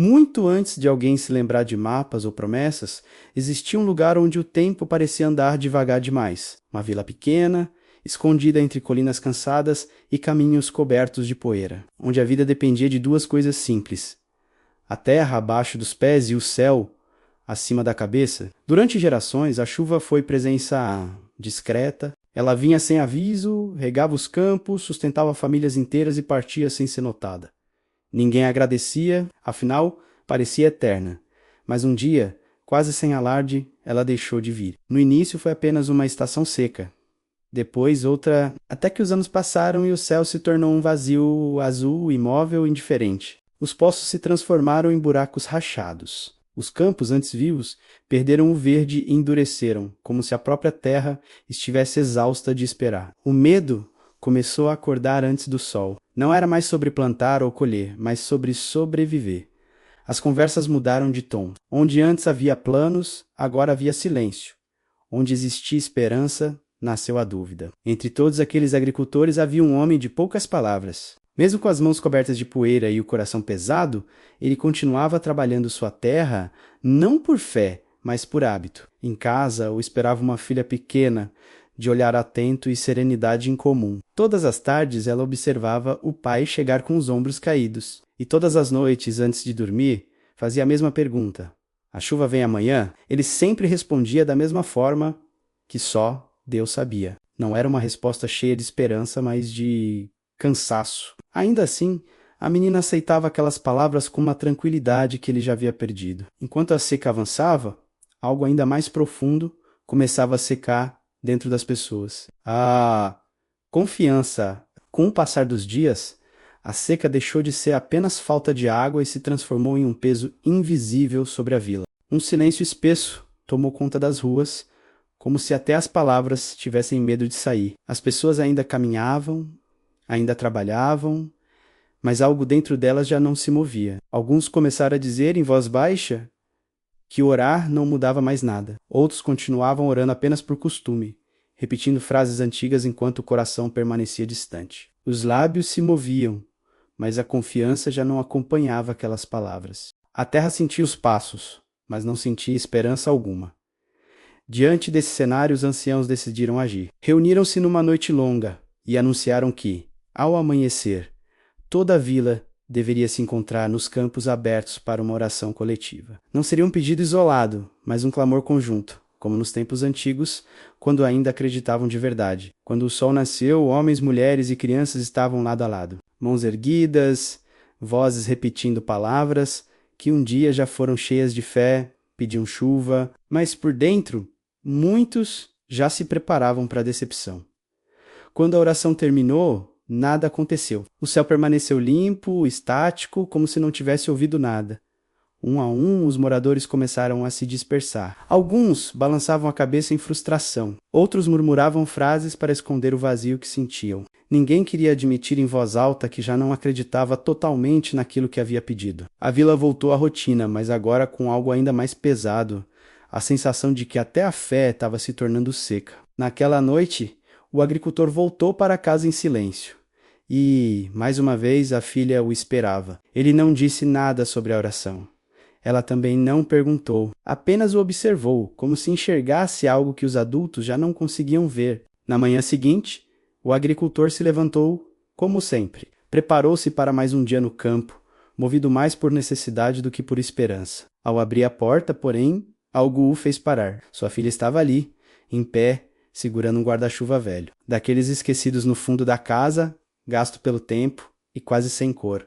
Muito antes de alguém se lembrar de mapas ou promessas, existia um lugar onde o tempo parecia andar devagar demais. Uma vila pequena, escondida entre colinas cansadas e caminhos cobertos de poeira, onde a vida dependia de duas coisas simples: a terra abaixo dos pés e o céu acima da cabeça. Durante gerações, a chuva foi presença discreta. Ela vinha sem aviso, regava os campos, sustentava famílias inteiras e partia sem ser notada. Ninguém agradecia, afinal, parecia eterna. Mas um dia, quase sem alarde, ela deixou de vir. No início foi apenas uma estação seca. Depois outra, até que os anos passaram e o céu se tornou um vazio azul, imóvel e indiferente. Os poços se transformaram em buracos rachados. Os campos, antes vivos, perderam o verde e endureceram, como se a própria terra estivesse exausta de esperar. O medo começou a acordar antes do sol. Não era mais sobre plantar ou colher, mas sobre sobreviver. As conversas mudaram de tom. Onde antes havia planos, agora havia silêncio. Onde existia esperança, nasceu a dúvida. Entre todos aqueles agricultores havia um homem de poucas palavras. Mesmo com as mãos cobertas de poeira e o coração pesado, ele continuava trabalhando sua terra, não por fé, mas por hábito. Em casa, o esperava uma filha pequena, de olhar atento e serenidade incomum. Todas as tardes ela observava o pai chegar com os ombros caídos. E todas as noites, antes de dormir, fazia a mesma pergunta: a chuva vem amanhã? Ele sempre respondia da mesma forma que só Deus sabia. Não era uma resposta cheia de esperança, mas de cansaço. Ainda assim, a menina aceitava aquelas palavras com uma tranquilidade que ele já havia perdido. Enquanto a seca avançava, algo ainda mais profundo começava a secar dentro das pessoas. A confiança. Com o passar dos dias, a seca deixou de ser apenas falta de água e se transformou em um peso invisível sobre a vila. Um silêncio espesso tomou conta das ruas, como se até as palavras tivessem medo de sair. As pessoas ainda caminhavam, ainda trabalhavam, mas algo dentro delas já não se movia. Alguns começaram a dizer em voz baixa que orar não mudava mais nada. Outros continuavam orando apenas por costume, repetindo frases antigas enquanto o coração permanecia distante. Os lábios se moviam, mas a confiança já não acompanhava aquelas palavras. A terra sentia os passos, mas não sentia esperança alguma. Diante desse cenário, os anciãos decidiram agir. Reuniram-se numa noite longa e anunciaram que, ao amanhecer, toda a vila deveria se encontrar nos campos abertos para uma oração coletiva. Não seria um pedido isolado, mas um clamor conjunto, como nos tempos antigos, quando ainda acreditavam de verdade. Quando o sol nasceu, homens, mulheres e crianças estavam lado a lado, mãos erguidas, vozes repetindo palavras que um dia já foram cheias de fé, pediam chuva, mas por dentro, muitos já se preparavam para a decepção. Quando a oração terminou, nada aconteceu. O céu permaneceu limpo, estático, como se não tivesse ouvido nada. Um a um, os moradores começaram a se dispersar. Alguns balançavam a cabeça em frustração. Outros murmuravam frases para esconder o vazio que sentiam. Ninguém queria admitir em voz alta que já não acreditava totalmente naquilo que havia pedido. A vila voltou à rotina, mas agora com algo ainda mais pesado. A sensação de que até a fé estava se tornando seca. Naquela noite, o agricultor voltou para casa em silêncio. E, mais uma vez, a filha o esperava. Ele não disse nada sobre a oração. Ela também não perguntou, apenas o observou, como se enxergasse algo que os adultos já não conseguiam ver. Na manhã seguinte, o agricultor se levantou, como sempre. Preparou-se para mais um dia no campo, movido mais por necessidade do que por esperança. Ao abrir a porta, porém, algo o fez parar. Sua filha estava ali, em pé, segurando um guarda-chuva velho. Daqueles esquecidos no fundo da casa, gasto pelo tempo e quase sem cor.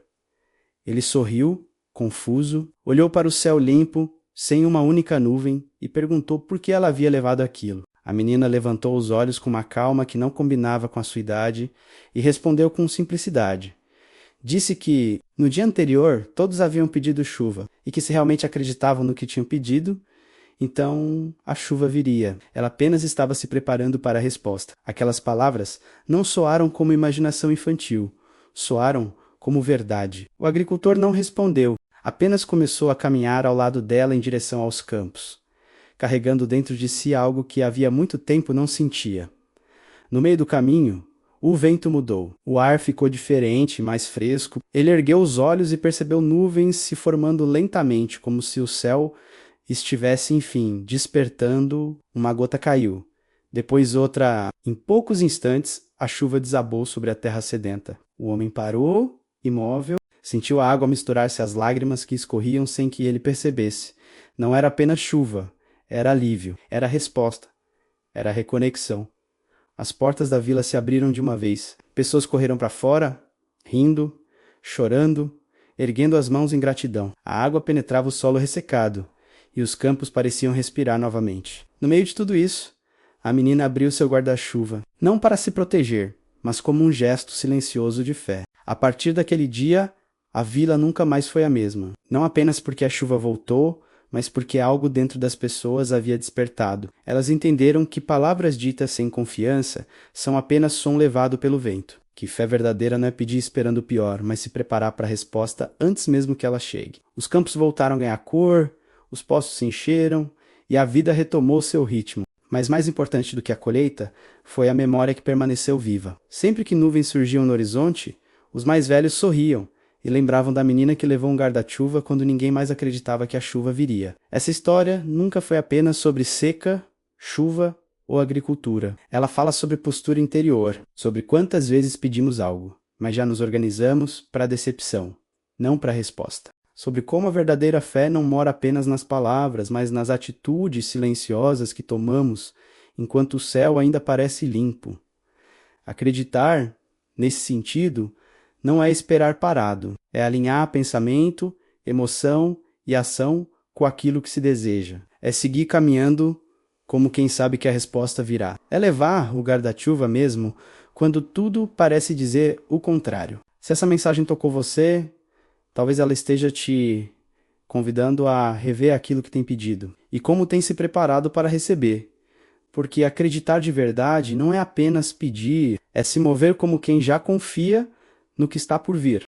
Ele sorriu, confuso, olhou para o céu limpo, sem uma única nuvem, e perguntou por que ela havia levado aquilo. A menina levantou os olhos com uma calma que não combinava com a sua idade e respondeu com simplicidade. Disse que, no dia anterior, todos haviam pedido chuva e que se realmente acreditavam no que tinham pedido, então a chuva viria. Ela apenas estava se preparando para a resposta. Aquelas palavras não soaram como imaginação infantil, soaram como verdade. O agricultor não respondeu, apenas começou a caminhar ao lado dela em direção aos campos, carregando dentro de si algo que havia muito tempo não sentia. No meio do caminho, O vento mudou. O ar ficou diferente, mais fresco. Ele ergueu os olhos e percebeu nuvens se formando lentamente, como se o céu estivesse, enfim, despertando. Uma gota caiu. Depois outra. Em poucos instantes, a chuva desabou sobre a terra sedenta. O homem parou, imóvel, sentiu a água misturar-se às lágrimas que escorriam sem que ele percebesse. Não era apenas chuva, era alívio, era resposta, era reconexão. As portas da vila se abriram de uma vez. Pessoas correram para fora, rindo, chorando, erguendo as mãos em gratidão. A água penetrava o solo ressecado, e os campos pareciam respirar novamente. No meio de tudo isso, a menina abriu seu guarda-chuva, não para se proteger, mas como um gesto silencioso de fé. A partir daquele dia, a vila nunca mais foi a mesma. Não apenas porque a chuva voltou, mas porque algo dentro das pessoas havia despertado. Elas entenderam que palavras ditas sem confiança são apenas som levado pelo vento. Que fé verdadeira não é pedir esperando o pior, mas se preparar para a resposta antes mesmo que ela chegue. Os campos voltaram a ganhar cor, os poços se encheram e a vida retomou seu ritmo. Mas mais importante do que a colheita foi a memória que permaneceu viva. Sempre que nuvens surgiam no horizonte, os mais velhos sorriam e lembravam da menina que levou um guarda-chuva quando ninguém mais acreditava que a chuva viria. Essa história nunca foi apenas sobre seca, chuva ou agricultura. Ela fala sobre postura interior, sobre quantas vezes pedimos algo, mas já nos organizamos para a decepção, não para a resposta. Sobre como a verdadeira fé não mora apenas nas palavras, mas nas atitudes silenciosas que tomamos enquanto o céu ainda parece limpo. Acreditar, nesse sentido, não é esperar parado, é alinhar pensamento, emoção e ação com aquilo que se deseja. É seguir caminhando como quem sabe que a resposta virá. É levar o guarda-chuva mesmo quando tudo parece dizer o contrário. Se essa mensagem tocou você, talvez ela esteja te convidando a rever aquilo que tem pedido e como tem se preparado para receber. Porque acreditar de verdade não é apenas pedir, é se mover como quem já confia no que está por vir.